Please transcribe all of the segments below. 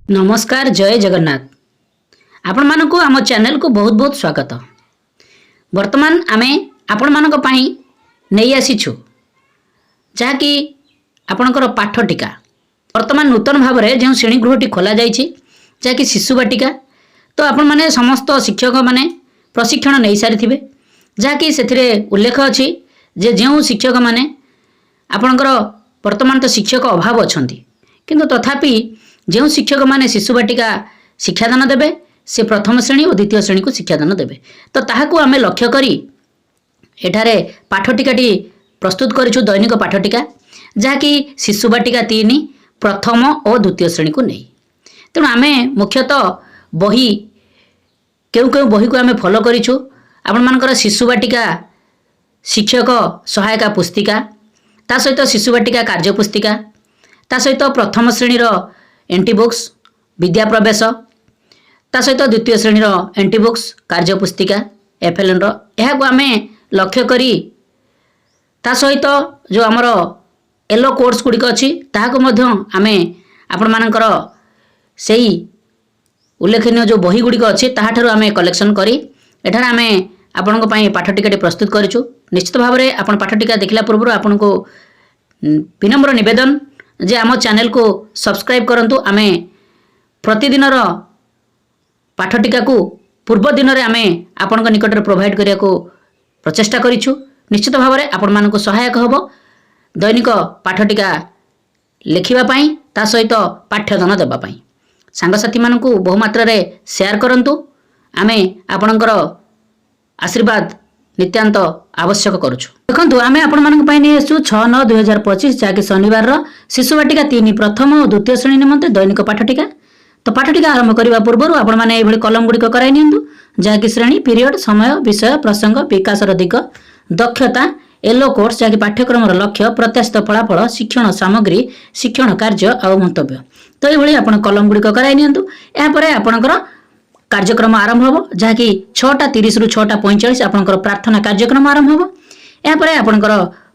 नमस्कार जय जगन्नाथ आपण मानक आम चैनल को बहुत बहुत स्वागत। वर्तमान आमे आपण मानक पई नहीं आसीछु जहाँकि आपणकर पाठ टीका वर्तमान नूतन भाव में जो श्रेणीगृहटी खोल जाइए जहाँकि शिशु बाटिका तो आपण माने समस्त शिक्षक माने प्रशिक्षण नहीं सारी जहाँकि से उल्लेख अच्छी जे जो शिक्षक माने आपणकर वर्तमान तो शिक्षक अभाव अच्छा किंतु तथापि जो शिक्षक माने शिशु बाटिका शिक्षादान देवे से प्रथम श्रेणी और द्वितीय श्रेणी को शिक्षादान देवे तो ताहाकू आमे लक्ष्य करी एठारे पाठटिकाटी प्रस्तुत करिछु दैनिक पाठटिका जहाँकि शिशु बाटिका 3 प्रथम और द्वितीय श्रेणी को नहीं। तेणु आमे मुख्यतः बही केउ केउ बही को आमे फॉलो करिछु आपण मानकर शिशु बाटिका शिक्षक सहायता पुस्तिका ता सहित शिशु बाटिका कार्य पुस्तिका ता सहित प्रथम श्रेणी एंटी बुक्स विद्या प्रवेश ता सहित द्वितीय श्रेणी एंटी बुक्स कार्य पुस्तिका एफएलएन को आमे लक्ष्य करी ता सहित जो आमर येलो कोर्स गुड़िक अच्छी ताहाको मध्य आमे आपण मानकर सेही उल्लेखनीय जो बही गुड़िक अच्छी ताहाठारु आमे कलेक्शन करी एठार आमे आपनको पई पाठटिकाटी प्रस्तुत करिछु। निश्चित भाव में आपण पाठटिका देखला पूर्व आपनको विनम्र निवेदन जे आम चैनल को सब्सक्राइब करंतु आमे प्रतिदिन पाठटिका को पूर्व दिन में आमे आपण निकट में प्रोवाइड करिया को प्रचेष्टा करिछु। निश्चित भाव में आपण मानको सहायक हबो दैनिक पाठटिका लिखिबा पई ता सहित पाठ्यदान देबा पई सांगसाथी मानकू बहुमात्रा रे शेयर करंतु आमे आपणकर आशीर्वाद नित्यांत आवश्यक करुछु। देखो आमे आपण मानक पई नै आसु 6/9/2025 जाके शनिवार शिशु बाटिका 3 प्रथम और द्वितीय श्रेणी निमंते दैनिक पाठटिका तो पाठटिका आरंभ करबा पूर्व आपण माने एभली कलम गुडी कराई नियंतु जाके श्रेणी पीरियड समय विषय प्रसंग विकासर दिग दक्षता येलो कोर्स जाके पाठ्यक्रम लक्ष्य प्रत्याशित फलाफल शिक्षण सामग्री शिक्षण कार्य आ मंतव्य तो ये आपण कलम गुडी कराई नियंतु या परे आपणकर कार्यक्रम आरंभ हो जहाँकि 6:30 रु 6:45 आपणकर प्रार्थना कार्यक्रम आरंभ हो यापर आपणकर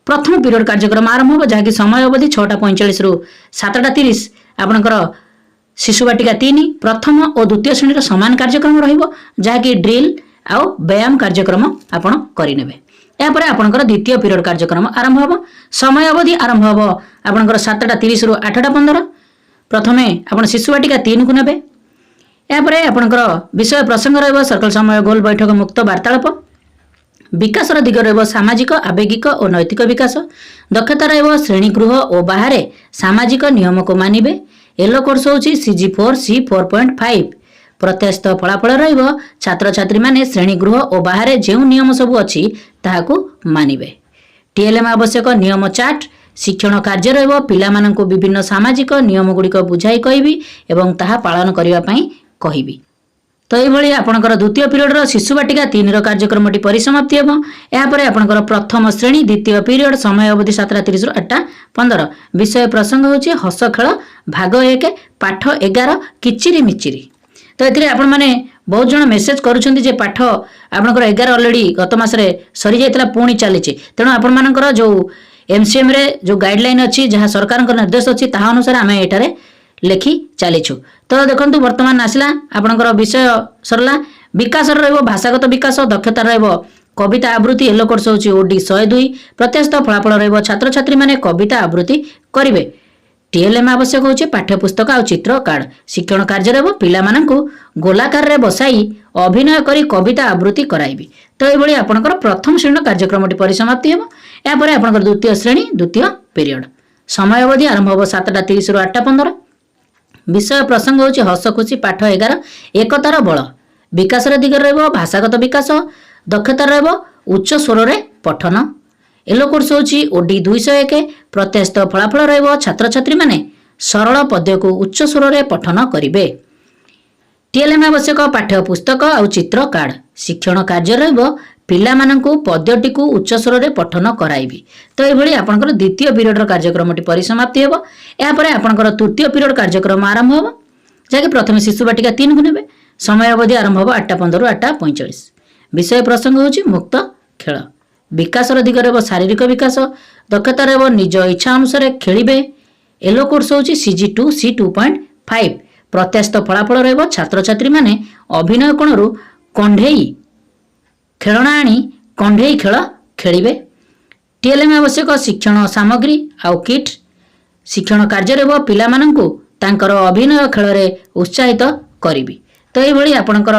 प्रथम पीरियड कार्यक्रम आरंभ हो जहाँकि समय अवधि 6:45 रु 7:30 आपणकर शिशु बाटिका 3 प्रथम और द्वितीय श्रेणी समान कार्यक्रम रहिबो जहाँकि ड्रिल आउ व्यायाम कार्यक्रम आपण करिनेबे। यापर आपणकर द्वितीय पीरियड कार्यक्रम आरंभ हो समय अवधि आरंभ हो आपणकर 7:30 रु 8:15 प्रथमे आपण शिशु बाटिका 3 को नेबे यापर आपणकर विषय प्रसंग रहिबो सर्कल समय गोल बैठक मुक्त वार्तालाप विकासर दिग रहिबो सामाजिक आवेगिक और नैतिक विकास दक्षता रहिबो श्रेणी गृह और बाहर सामाजिक नियम को मानिबे येलो कोर्स होची CG4 C 4.5 प्रत्याशित फलाफल रहिबो छात्र छात्री माने श्रेणी गृह और बाहर जेउ नियम सब अछि ताहाकू मानिबे। TLM आवश्यक नियम चार्ट शिक्षण कार्य रहिबो पिला माननको विभिन्न सामाजिक नियम गुड़िक बुझाई कहबी एवं ताहा पालन करिवा पई कहबी। तो ये आपणकर द्वितीय पीरियड शिशु बाटिका 3 कार्यक्रमटी परिसमाप्ति हेबो यापर आपणकर प्रथम श्रेणी द्वितीय पीरियड समय अवधि 7:30 रु 8:15 विषय प्रसंग होची हस खेल भाग 1 पाठ 11 किचिरी मिचिरी तो एथिरे आपण माने बहुत जण मेसेज करूछन्ती जे पाठ आपणकर 11 ऑलरेडी गत मासरे सरी जायतला पुणी चलीची तेणु आपण मानकर जो MCM रे जो गाइडलाइन अच्छी जहाँ सरकार निर्देश अच्छी ता अनुसार आम एठारे लेखि चलीछु। तो देखंतु वर्तमान आसला आपणकर विषय सरला विकास रहिबो भाषागत विकास दक्षता रहिबो कविता आवृत्ति येलो कोर्स होची ओडी 102 प्रत्याशित फलाफल रहिबो छात्र छात्री माने कविता आवृत्ति करिवे। TLM आवश्यक होची पाठ्यपुस्तक आ चित्र कार्ड शिक्षण कार्य रहिबो पिला माननकु गोलाकार रे बसाई अभिनय करी कविता आवृत्ति कराइबी। तो एभली आपणकर प्रथम श्रेणी कार्यक्रमटी परिसमाप्ति हेबो यापर आपणकर द्वितीय श्रेणी द्वितीय पीरियड समय अवधि आरंभ हो 7:30 रु 8:15 विषय प्रसंग होची हस खुशी पाठ 11 एकतार बल विकासर दिग रहिबो भाषागत विकास दक्षता रहिबो उच्च स्वर रे पठन येलो कोर्स होची ओडी 201 प्रत्याशित फलाफल रहिबो छात्र छात्री माने सरल पद्य को उच्च स्वर रे पठन करिवे। TLM आवश्यक पाठ्य पुस्तक आ चित्र कार्ड शिक्षण कार्य रहिबो पिला माननकु पद्यटी को उच्च स्वर रे पठन कराइबी। तो एभली आपणकर द्वितीय पीरियड कार्यक्रमटी परिसमाप्ति हेबो यापर आपणकर तृतीय पीरियड कार्यक्रम आरंभ हो जाके प्रथम शिशु बाटिका 3 को नेबे समय अवधि आरंभ हो 8:15 रु 8:45 विषय प्रसंग होची मुक्त खेल विकासर दिग रहिबो शारीरिक विकास दक्षता रहिबो निज इच्छा अनुसार खेलिबे येलो कोर्स होची CG2 C 2.5 प्रत्याशित फलाफल रहिब छात्र छात्री माने अभिनय कोणरू कंढेई खेलना आनी कंढेई खेल खेलिबे। टीएलएम आवश्यक शिक्षण सामग्री आउ किट शिक्षण कार्य रहिब पिलामानंकु तांकर अभिनय खेल रे उत्साहित करिबी। तो एई भली आपनकर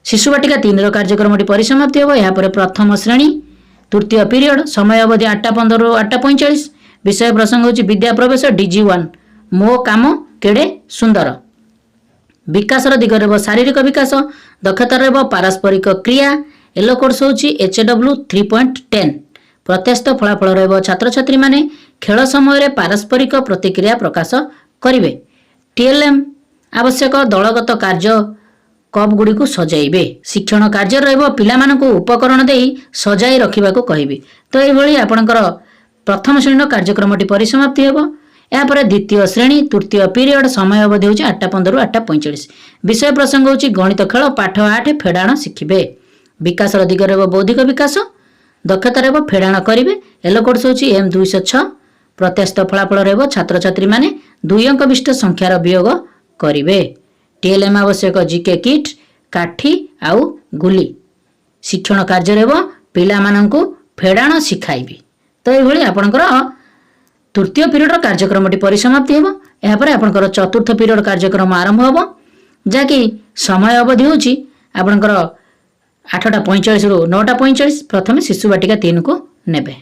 शिशु बाटिका 3 कार्यक्रमटी परिसमाप्ति हेबो। या परे प्रथम श्रेणी तृतीय पीरियड समय अवधि 8:15 रु 8:45 विषय प्रसंग होची विद्या प्रवेश DG1 मो काम केडे सुंदर। विकास दिग रहबो शारीरिक विकास दक्षता रहबो पारस्परिक क्रिया एलो कोर्स होची HW 3.10 प्रत्याशित फलाफल रहबो छात्र छात्री माने खेल समय रे पारस्परिक प्रतिक्रिया प्रकाश करिवे। टीएलएम आवश्यक दलगत कार्य कप गुडी को सजाइबे। शिक्षण कार्य रहबो पिलामानकु उपकरण देई सजाई रखिबाकू कहिबे। तो एई भली आपनकर प्रथम श्रेणी कार्यक्रमटी परिसमाप्ति हेबो। या परे द्वितीय श्रेणी तृतीय पीरियड समय अवधि होची 8:15 रु 8:45 विषय प्रसंग होची गणित खेल पाठ 8 फेडाण शिखिबे। विकास दिग रहबो बौद्धिक विकास दक्षता रहबो फेडाण करिवे एलो कोर्स होची M206 प्रत्याशित फलाफल रहबो छात्र छात्री माने 2 अंक विशिष्ट संख्यार वियोग करिवे। टीएलएम आवश्यक जीके किट काठी आउ गुली शिक्षण कार्य रहबो पिलामानंकु फेडाण शिखाइबे। तो एई भली आपनकर तृतीय पीरियड कार्यक्रमटी परिसमाप्ति हेबो। या परे आपनकर चतुर्थ पीरियड कार्यक्रम आरंभ हेबो जाकि समय अवधि होची आपनकर 8:45 रु 9:45 प्रथम शिशु बाटिका 3 को नेबे।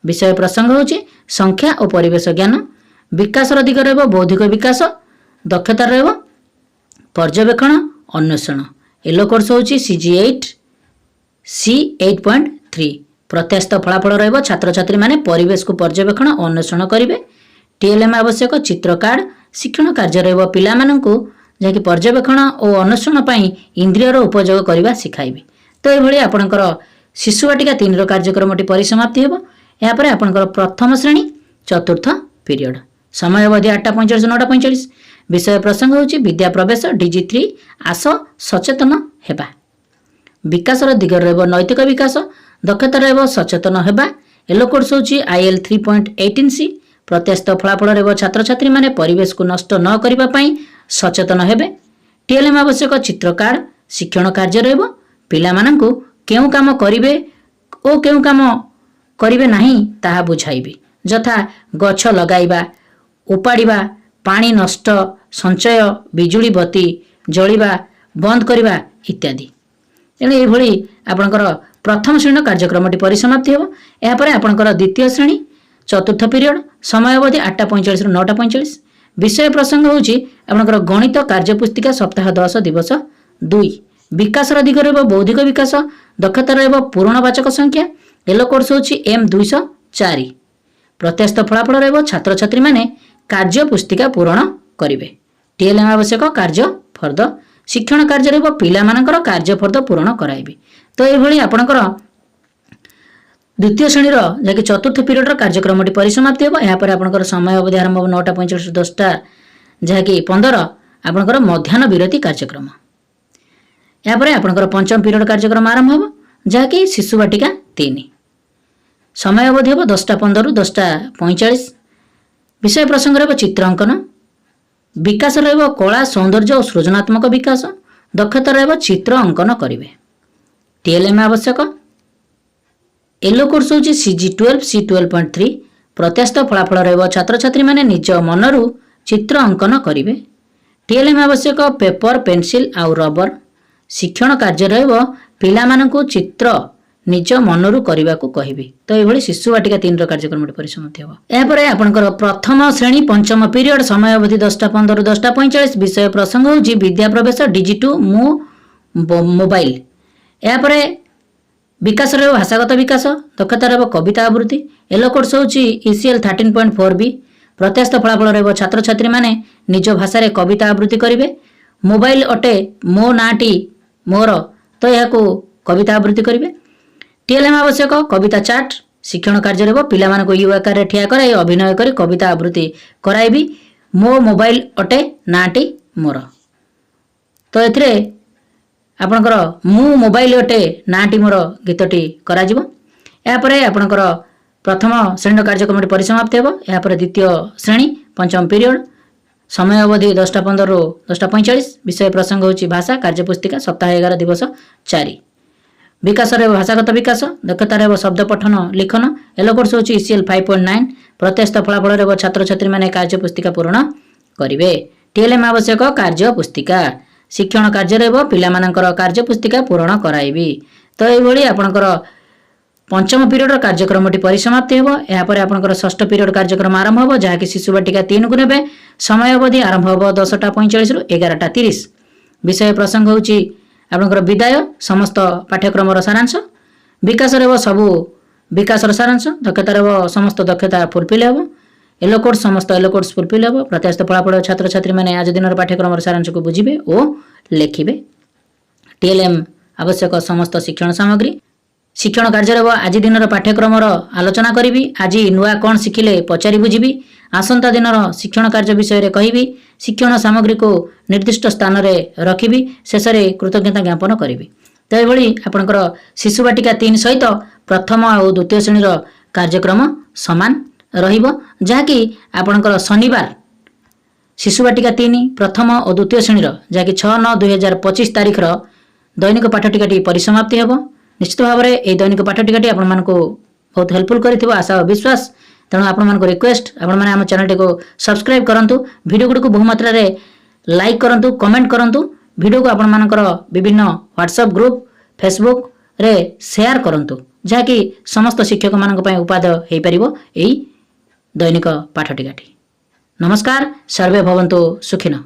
विषय प्रसंग होची संख्या और परिवेश ज्ञान विकास दिग रहबो बौद्धिक विकास दक्षता रहबो पर्यवेक्षण अन्वेषण एलो कोर्स होची CG8 C8.3 प्रत्याशित फलाफल रहबो छात्र छात्री माने परिवेश को पर्यवेक्षण अन्वेषण करिवे। टीएलएम आवश्यक चित्र कार्ड शिक्षण कार्य रहबो पिलामानंकु जाकि पर्यवेक्षण और अन्वेषण पई इंद्रियर उपयोग करबा सिखाइबे। तो एई भली आपनकर शिशु बाटिका 3 कार्यक्रमटी परिसमाप्ति हेबो। या परे आपनकर प्रथम श्रेणी चतुर्थ पीरियड समय अवधि 8:45 रु 9:45 विषय प्रसंग होची विद्या प्रवेश DG3 आस सचेतन हेबा। विकास दिग रहबो नैतिक विकास दक्षता रहबो सचेतन हेबा एलो कोर्स होची IL 3.18C प्रत्याशित फलाफल रहबो छात्र छात्री माने परिवेश को नष्ट न करिबा पई सचेतन हेबे। टीएलएम आवश्यक चित्र कार्ड शिक्षण कार्य रहबो पिलामानंकु केउ काम करिवे ओ केउ काम करिवे नाही ताहा बुझाइबे जथा गछ लगाइबा उपाड़िबा पानी नष्ट संचय बिजुली बत्ती जलिबा बंद करिबा इत्यादि। तेणु एई भली आपनकर प्रथम श्रेणी कार्यक्रमटी परिसमाप्ति हेबो। या परे आपनकर द्वितीय श्रेणी चतुर्थ पीरियड समय अवधि 8:45 रु 9:45 विषय प्रसंग होची आपनकर गणित कार्यपुस्तिका सप्ताह 10 दिवस 2 विकास दिग रहबो बौद्धिक विकास दक्षता रहबो पूर्णवाचक संख्या एलो कोर्स होची M204 प्रत्याशित फलाफल रहबो छात्र छात्री माने कार्य पुस्तिका पूर्ण करिवे। टीएलएम आवश्यक कार्य फर्द शिक्षण कार्य रहबो पिलामानकर कार्य फर्द पूर्ण कराइबे। तो एई भली आपनकर द्वितीय श्रेणी जाकि चतुर्थ पीरियड कार्यक्रमटी परिसमाप्ति हेबो। या पर आपनकर समय अवधि आरंभ 9:45 रु 10टा जाकि 15 आपनकर मध्याह्न विरति कार्यक्रम। या पर आपनकर पंचम पीरियड कार्यक्रम आरंभ हेबो जाकि शिशु बाटिका 3 समय अवधि हेबो 10:15 रु 10:45 विषय प्रसंग रहबो चित्रांकन विकास रहबो कला सौंदर्य और सृजनात्मक विकास दक्षता रहबो चित्र अंकन करिवे। टीएलएम आवश्यक एलो कोर्स होची CG12 C12.3 प्रत्याशित फलाफल रहबो छात्र छात्री माने निज मनरु चित्र अंकन करिवे। टीएलएम आवश्यक पेपर पेंसिल आउ रबर शिक्षण कार्य रहबो पिलामानंकु चित्र निज मनरु करिबाकू कहिबे। तो एई भली शिशु बाटिका 3 कार्यक्रम परिसमाप्ति हेबो। या परे आपनकर प्रथम श्रेणी पंचम पीरियड समय अवधि 10:15 रु 10:45 विषय प्रसंग होची विद्या प्रवेश DG2 मोबाइल। या परे विकास रहबो भाषागत विकास दक्षता रहबो कविता आवृत्ति एलो कोर्स होची ECL 13.4B प्रत्याशित फलाफल रहबो छात्र छात्री माने निज भाषा रे कविता आवृत्ति करिवे। मोबाइल अटे मो नाटी मोर तो याकू कविता आवृत्ति करिवे। टीएलएम आवश्यक कविता चार्ट शिक्षण कार्य रहबो पिलामानकु यू आकार रे ठिया कराई अभिनय करी कविता आवृत्ति कराइबी मो मोबाइल अटे नाटी मोर। तो एथिरे आपनकर मु मोबाइल अटे नाटी मोर गीतटी करा जिवो। या परे आपनकर प्रथम श्रेणी कार्यक्रम परिसमाप्त हेबो। या परे द्वितीय श्रेणी पंचम पीरियड समय अवधि 10:15 ରୁ 10:45। विषय प्रसंग होची भाषा कार्यपुस्तिका सप्ताह 11 दिवस 4। विकास रे भाषागत विकास दक्षता रे शब्द पठन लिखन एलोकोर्स होची ECL 5.9। प्रत्यस्त फलाफल रे छात्र छात्री माने कार्यपुस्तिका पूर्ण करिवे। TLM आवश्यक कार्यपुस्तिका शिक्षण कार्य रे पिला मानकर कार्यपुस्तिका पूर्ण कराइबी। तो एई भली आपनकर पंचम पीरियड कार्यक्रमटी परिसमाप्ति होब। यापर आपनकर षष्ठ पीरियड कार्यक्रम आरंभ होब जहाँकि शिशु बाटिका 3 को नेबे। समय अवधि आरंभ होब 10:45 ରୁ 11:30। विषय प्रसंग होची आपनकर विदाय समस्त पाठ्यक्रम सारांश। विकास रे सबु विकास सारांश दक्षता रे समस्त दक्षता फुलफिल होब। एलोकोड्स समस्त एलोकोड्स फुलफिल होब। प्रत्याशित फलाफल छात्र छात्री माने आज दिन पाठ्यक्रम सारांश को बुझिबे ओ लेखिबे। TLM आवश्यक समस्त शिक्षण सामग्री शिक्षण कार्य आज दिन पाठ्यक्रम आलोचना करी। आज नुआ कौन शिखिले पचारि बुझी। आसंता दिन शिक्षण कार्य विषय कहि। शिक्षण सामग्री को निर्दिष्ट स्थान रे रखी शेष में कृतज्ञता ज्ञापन करी। तो ये आपणकर शिशु बाटिका 3 सहित प्रथम और द्वितीय श्रेणी कार्यक्रम समान रहिबो जहाँकि आपणकर शनिवार शिशु बाटिका 3 प्रथम और द्वितीय श्रेणी जहाँकि 6/9/2025 तारीख दैनिक पाठटिकाटी परिसमाप्ति हेबो। निश्चित भाव में ये दैनिक पाठटिकाटी आपण मानक बहुत हेल्पफुल करिथिबो आशा और विश्वास। तेणु आपण मानक रिक्वेस्ट आपण माने हम चैनल को सब्सक्राइब करंतु। वीडियो गुडी को बहु मात्रा रे लाइक करंतु कमेंट करंतु। वीडियो को आपण मानकर विभिन्न व्हाट्सएप ग्रुप फेसबुक रे शेयर करंतु जहाँकि समस्त शिक्षक मानक पय उपादेय हेई परिबो एई दैनिक पाठटिकाटी। नमस्कार सर्वे भवन्तु सुखिनः।